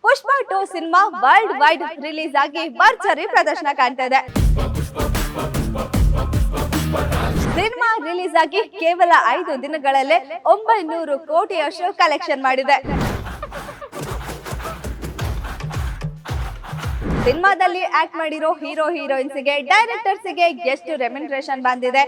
ಪುಷ್ಪ 2 cinema world wide release ಆಗಿ ಭರ್ಜರಿ ಪ್ರದರ್ಶನ ಕಾಣ್ತಾ ಇದೆ. ಸಿನಿಮಾ ರಿಲೀಸ್ ಆಗಿ ಕೇವಲ 5 ದಿನಗಳಲ್ಲೇ 900 ಕೋಟಿಯಷ್ಟು ಕಲೆಕ್ಷನ್ ಮಾಡಿದೆ. ಸಿನಿಮಾದಲ್ಲಿ ಆಕ್ಟ್ ಮಾಡಿರೋ ಹೀರೋ ಹೀರೋಯಿನ್ಸ್ಗೆ ಡೈರೆಕ್ಟರ್ಸ್ಗೆ ಎಷ್ಟು ರೆಮ್ಯುನರೇಷನ್ ಬಂದಿದೆ?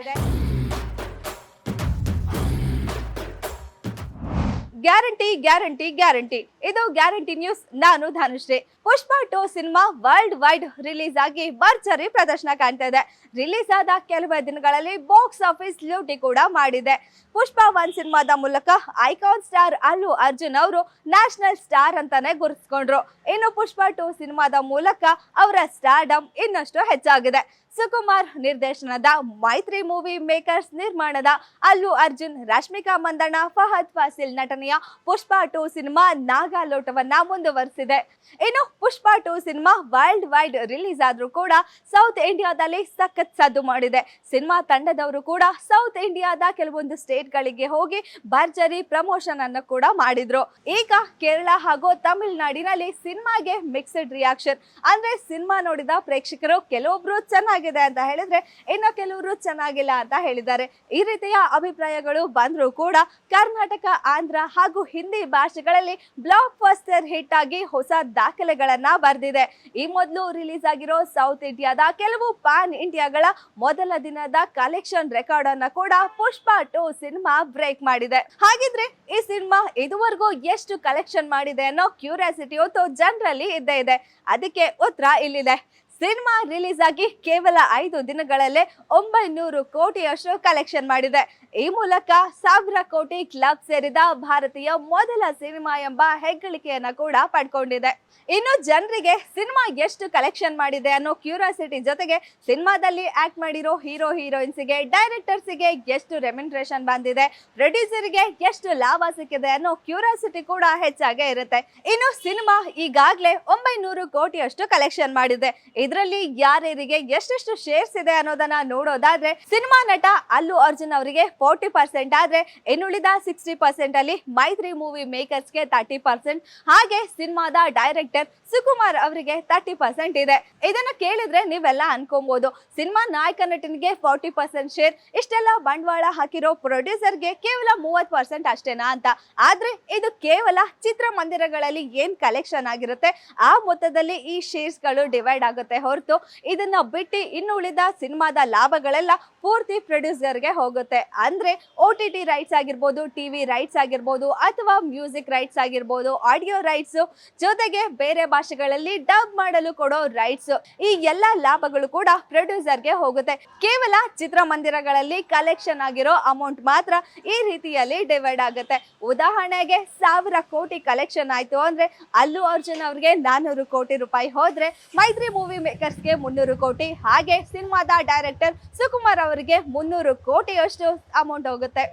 Guarantee guarantee guarantee. ಇದು ಗ್ಯಾರಂಟಿ ನ್ಯೂಸ್. ನಾನು ಧನುಶ್ರೀ. ಪುಷ್ಪ 2 ಸಿನಿಮಾ ವರ್ಲ್ಡ್ ವೈಡ್ ರಿಲೀಸ್ ಆಗಿ ಭರ್ಜರಿ ಪ್ರದರ್ಶನ ಕಾಣ್ತಾ ಇದೆ. ರಿಲೀಸ್ ಆದ ಕೆಲವೇ ದಿನಗಳಲ್ಲಿ ಬಾಕ್ಸ್ ಆಫೀಸ್ ಲೂಟಿ ಕೂಡ ಮಾಡಿದೆ. ಪುಷ್ಪ 1 ಸಿನಿಮಾದ ಮೂಲಕ ಐಕಾನ್ ಸ್ಟಾರ್ ಅಲ್ಲು ಅರ್ಜುನ್ ಅವರು ನ್ಯಾಷನಲ್ ಸ್ಟಾರ್ ಅಂತಾನೆ ಗುರುತಿಸಿಕೊಂಡ್ರು. ಇನ್ನು ಪುಷ್ಪ 2 ಸಿನಿಮಾದ ಮೂಲಕ ಅವರ ಸ್ಟಾರ್ಡಮ್ ಇನ್ನಷ್ಟು ಹೆಚ್ಚಾಗಿದೆ. ಸುಕುಮಾರ್ ನಿರ್ದೇಶನದ ಮೈತ್ರಿ ಮೂವಿ ಮೇಕರ್ಸ್ ನಿರ್ಮಾಣದ ಅಲ್ಲು ಅರ್ಜುನ್, ರಶ್ಮಿಕಾ ಮಂದಣ್ಣ, ಫಹದ್ ಫಾಸಿಲ್ ನಟನೆಯ ಪುಷ್ಪ 2 ಸಿನಿಮಾ ನಾಗಾಲೋಟವನ್ನ ಮುಂದುವರಿಸಿದೆ. ಇನ್ನು ಪುಷ್ಪ 2 ಸಿನಿಮಾ ವರ್ಲ್ಡ್ ವೈಡ್ ರಿಲೀಸ್ ಆದ್ರೂ ಕೂಡ ಸೌತ್ ಇಂಡಿಯಾದಲ್ಲಿ ಸಖತ್ ಸದ್ದು ಮಾಡಿದೆ. ಸಿನಿಮಾ ತಂಡದವರು ಕೂಡ ಸೌತ್ ಇಂಡಿಯಾದ ಕೆಲವೊಂದು ಸ್ಟೇಟ್ ಗಳಿಗೆ ಹೋಗಿ ಭರ್ಜರಿ ಪ್ರಮೋಷನ್ ಅನ್ನು ಕೂಡ ಮಾಡಿದ್ರು. ಈಗ ಕೇರಳ ಹಾಗೂ ತಮಿಳುನಾಡಿನಲ್ಲಿ ಸಿನಿಮಾಗೆ ಮಿಕ್ಸ್ಡ್ ರಿಯಾಕ್ಷನ್. ಅಂದ್ರೆ ಸಿನಿಮಾ ನೋಡಿದ ಪ್ರೇಕ್ಷಕರು ಕೆಲವೊಬ್ರು ಚೆನ್ನಾಗಿದೆ ಅಂತ ಹೇಳಿದ್ರೆ ಇನ್ನು ಕೆಲವರು ಚೆನ್ನಾಗಿಲ್ಲ ಅಂತ ಹೇಳಿದ್ದಾರೆ. ಈ ರೀತಿಯ ಅಭಿಪ್ರಾಯಗಳು ಬಂದ್ರು ಕೂಡ ಕರ್ನಾಟಕ, ಆಂಧ್ರ ಹಾಗೂ ಹಿಂದಿ ಭಾಷೆಗಳಲ್ಲಿ ಬ್ಲಾಕ್ ಬಸ್ಟರ್ ಹಿಟ್ ಆಗಿ ಹೊಸ ದಾಖಲೆಗಳನ್ನ ಬರೆದಿದೆ. ಈ ಮೊದಲು ರಿಲೀಸ್ ಆಗಿರೋ ಸೌತ್ ಇಂಡಿಯಾದ ಕೆಲವು ಪ್ಯಾನ್ ಇಂಡಿಯಾಗಳ ಮೊದಲ ದಿನದ ಕಲೆಕ್ಷನ್ ರೆಕಾರ್ಡ್ ಅನ್ನ ಕೂಡ ಪುಷ್ಪ 2 ಸಿನಿಮಾ ಬ್ರೇಕ್ ಮಾಡಿದೆ. ಹಾಗಿದ್ರೆ ಈ ಸಿನಿಮಾ ಇದುವರೆಗೂ ಎಷ್ಟು ಕಲೆಕ್ಷನ್ ಮಾಡಿದೆ ಅನ್ನೋ ಕ್ಯೂರಿಯಾಸಿಟಿ ಹೊತ್ತು ಜನರಲ್ಲಿ ಇದ್ದೇ ಇದೆ. ಅದಕ್ಕೆ ಉತ್ತರ ಇಲ್ಲಿದೆ. ಸಿನಿಮಾ ರಿಲೀಸ್ ಆಗಿ ಕೇವಲ 5 ದಿನಗಳಲ್ಲೇ 900 ಕೋಟಿಯಷ್ಟು ಕಲೆಕ್ಷನ್ ಮಾಡಿದೆ. ಈ ಮೂಲಕ 1000 ಕೋಟಿ ಕ್ಲಬ್ ಸೇರಿದ ಭಾರತೀಯ ಮೊದಲ ಸಿನಿಮಾ ಎಂಬ ಹೆಗ್ಗಳಿಕೆಯನ್ನ ಕೂಡ ಪಡ್ಕೊಂಡಿದೆ. ಇನ್ನು ಜನರಿಗೆ ಸಿನಿಮಾ ಎಷ್ಟು ಕಲೆಕ್ಷನ್ ಮಾಡಿದೆ ಅನ್ನೋ ಕ್ಯೂರಿಯಾಸಿಟಿ ಜೊತೆಗೆ ಸಿನಿಮಾದಲ್ಲಿ ಆಕ್ಟ್ ಮಾಡಿರೋ ಹೀರೋ ಹೀರೋಯಿನ್ಸ್ಗೆ ಡೈರೆಕ್ಟರ್ಸ್ಗೆ ಎಷ್ಟು ರೆಮ್ಯುನರೇಷನ್ ಬಂದಿದೆ, ಪ್ರೊಡ್ಯೂಸರ್ಗೆ ಎಷ್ಟು ಲಾಭ ಸಿಕ್ಕಿದೆ ಅನ್ನೋ ಕ್ಯೂರಿಯಾಸಿಟಿ ಕೂಡ ಹೆಚ್ಚಾಗೇ ಇರುತ್ತೆ. ಇನ್ನು ಸಿನಿಮಾ ಈಗಾಗಲೇ 900 ಕೋಟಿಯಷ್ಟು ಕಲೆಕ್ಷನ್ ಮಾಡಿದೆ. ಇದರಲ್ಲಿ ಯಾರ್ಯಾರಿಗೆ ಎಷ್ಟೆಷ್ಟು ಶೇರ್ಸ್ ಇದೆ ಅನ್ನೋದನ್ನ ನೋಡೋದಾದ್ರೆ ಸಿನಿಮಾ ನಟ ಅಲ್ಲು ಅರ್ಜುನ್ ಅವರಿಗೆ 40% ಆದ್ರೆ ಇನ್ನುಳಿದ 60% ಅಲ್ಲಿ ಮೈತ್ರಿ ಮೂವಿ ಮೇಕರ್ಸ್ಗೆ 30%, ಹಾಗೆ ಸಿನಿಮಾದ ಡೈರೆಕ್ಟರ್ ಸುಕುಮಾರ್ ಅವರಿಗೆ 30% ಇದೆ. ಇದನ್ನ ಕೇಳಿದ್ರೆ ನೀವೆಲ್ಲ ಅನ್ಕೊಬಹುದು, ಸಿನಿಮಾ ನಾಯಕ ನಟನಿಗೆ 40% ಶೇರ್, ಇಷ್ಟೆಲ್ಲ ಬಂಡವಾಳ ಹಾಕಿರೋ ಪ್ರೊಡ್ಯೂಸರ್ಗೆ ಕೇವಲ 30% ಅಷ್ಟೇನಾ ಅಂತ. ಆದ್ರೆ ಇದು ಕೇವಲ ಚಿತ್ರಮಂದಿರಗಳಲ್ಲಿ ಏನ್ ಕಲೆಕ್ಷನ್ ಆಗಿರುತ್ತೆ ಆ ಮೊತ್ತದಲ್ಲಿ ಈ ಶೇರ್ಸ್ ಗಳು ಡಿವೈಡ್ ಆಗುತ್ತೆ ಹೊರತು ಇದನ್ನ ಬಿಟ್ಟು ಇನ್ನು ಉಳಿದ ಸಿನಿಮಾದ ಲಾಭಗಳೆಲ್ಲ ಪೂರ್ತಿ ಪ್ರೊಡ್ಯೂಸರ್ಗೆ ಹೋಗುತ್ತೆ. ಅಂದ್ರೆ OTT ರೈಟ್ಸ್ ಆಗಿರ್ಬೋದು, ಟಿವಿ ರೈಟ್ಸ್ ಆಗಿರ್ಬೋದು, ಅಥವಾ ಮ್ಯೂಸಿಕ್ ರೈಟ್ಸ್ ಆಗಿರ್ಬೋದು, ಆಡಿಯೋ ರೈಟ್ಸ್ ಜೊತೆಗೆ ಬೇರೆ ಭಾಷೆಗಳಲ್ಲಿ ಡಬ್ ಮಾಡಲು ಕೊಡೋ ರೈಟ್ಸ್, ಈ ಎಲ್ಲ ಲಾಭಗಳು ಕೂಡ ಪ್ರೊಡ್ಯೂಸರ್ಗೆ ಹೋಗುತ್ತೆ. ಕೇವಲ ಚಿತ್ರಮಂದಿರಗಳಲ್ಲಿ ಕಲೆಕ್ಷನ್ ಆಗಿರೋ ಅಮೌಂಟ್ ಮಾತ್ರ ಈ ರೀತಿಯಲ್ಲಿ ಡಿವೈಡ್ ಆಗುತ್ತೆ. ಉದಾಹರಣೆಗೆ 1000 ಕೋಟಿ ಕಲೆಕ್ಷನ್ ಆಯ್ತು ಅಂದ್ರೆ ಅಲ್ಲು ಅರ್ಜುನ್ ಅವ್ರಿಗೆ 400 ಕೋಟಿ ರೂಪಾಯಿ ಹೋದ್ರೆ ಮೈತ್ರಿ ಮೂವಿ ಮೇಕರ್ಸ್ಗೆ 300 ಕೋಟಿ, ಹಾಗೆ ಸಿನಿಮಾದ ಡೈರೆಕ್ಟರ್ ಸುಕುಮಾರ್ ಅವರಿಗೆ 300 ಕೋಟಿಯಷ್ಟು ಅಮೌಂಟ್ ಹೋಗುತ್ತೆ.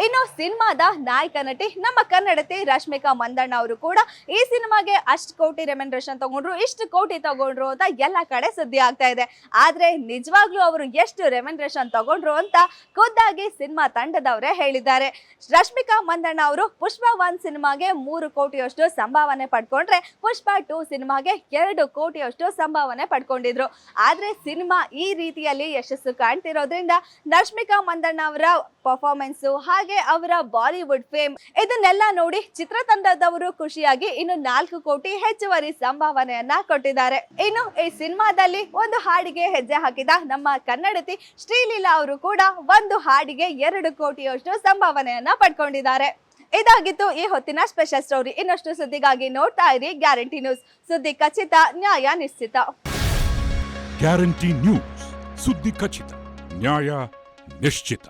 ಇನ್ನು ಸಿನಿಮಾದ ನಾಯಕ ನಟಿ ನಮ್ಮ ಕನ್ನಡತಿ ರಶ್ಮಿಕಾ ಮಂದಣ್ಣ ಅವರು ಕೂಡ ಈ ಸಿನಿಮಾಗೆ ಅಷ್ಟು ಕೋಟಿ ರೆಮ್ಯುನರೇಷನ್ ತಗೊಂಡ್ರು, ಇಷ್ಟು ಕೋಟಿ ತಗೊಂಡ್ರು ಅಂತ ಎಲ್ಲ ಕಡೆ ಸುದ್ದಿ ಆಗ್ತಾ ಇದೆ. ಆದ್ರೆ ನಿಜವಾಗ್ಲೂ ಅವರು ಎಷ್ಟು ರೆಮ್ಯುನರೇಷನ್ ತಗೊಂಡ್ರು ಅಂತ ಖುದ್ದಾಗಿ ಸಿನಿಮಾ ತಂಡದವರೇ ಹೇಳಿದ್ದಾರೆ. ರಶ್ಮಿಕಾ ಮಂದಣ್ಣ ಅವರು ಪುಷ್ಪ 1 ಸಿನಿಮಾಗೆ 3 ಕೋಟಿಯಷ್ಟು ಸಂಭಾವನೆ ಪಡ್ಕೊಂಡ್ರೆ ಪುಷ್ಪ 2 ಸಿನಿಮಾಗೆ 2 ಕೋಟಿಯಷ್ಟು ಸಂಭಾವನೆ ಪಡ್ಕೊಂಡಿದ್ರು. ಆದ್ರೆ ಸಿನಿಮಾ ಈ ರೀತಿಯಲ್ಲಿ ಯಶಸ್ಸು ಕಾಣ್ತಿರೋದ್ರಿಂದ ರಶ್ಮಿಕಾ ಮಂದಣ್ಣ ಅವರ ಪರ್ಫಾರ್ಮೆನ್ಸ್ ಹಾಗೆ ಅವರ ಬಾಲಿವುಡ್ ಫೇಮ್ ಇದನ್ನೆಲ್ಲ ನೋಡಿ ಚಿತ್ರತಂಡದವರು ಖುಷಿಯಾಗಿ ಇನ್ನು 4 ಕೋಟಿ ಹೆಚ್ಚುವರಿ ಸಂಭಾವನೆಯನ್ನ ಕೊಟ್ಟಿದ್ದಾರೆ. ಇನ್ನು ಈ ಸಿನಿಮಾದಲ್ಲಿ ಒಂದು ಹಾಡಿಗೆ ಹೆಜ್ಜೆ ಹಾಕಿದ ನಮ್ಮ ಕನ್ನಡತಿ ಶ್ರೀಲೀಲಾ ಅವರು ಕೂಡ ಒಂದು ಹಾಡಿಗೆ 2 ಕೋಟಿಯಷ್ಟು ಸಂಭಾವನೆಯನ್ನ ಪಡ್ಕೊಂಡಿದ್ದಾರೆ. ಇದಾಗಿತ್ತು ಈ ಹೊತ್ತಿನ ಸ್ಪೆಷಲ್ ಸ್ಟೋರಿ. ಇನ್ನಷ್ಟು ಸುದ್ದಿಗಾಗಿ ನೋಡ್ತಾ ಇರಿ ಗ್ಯಾರಂಟಿ ನ್ಯೂಸ್. ಸುದ್ದಿ ಖಚಿತ, ನ್ಯಾಯ ನಿಶ್ಚಿತ. ಗ್ಯಾರಂಟಿ ನ್ಯೂಸ್, ಸುದ್ದಿ ಖಚಿತ, ನ್ಯಾಯ ನಿಶ್ಚಿತ.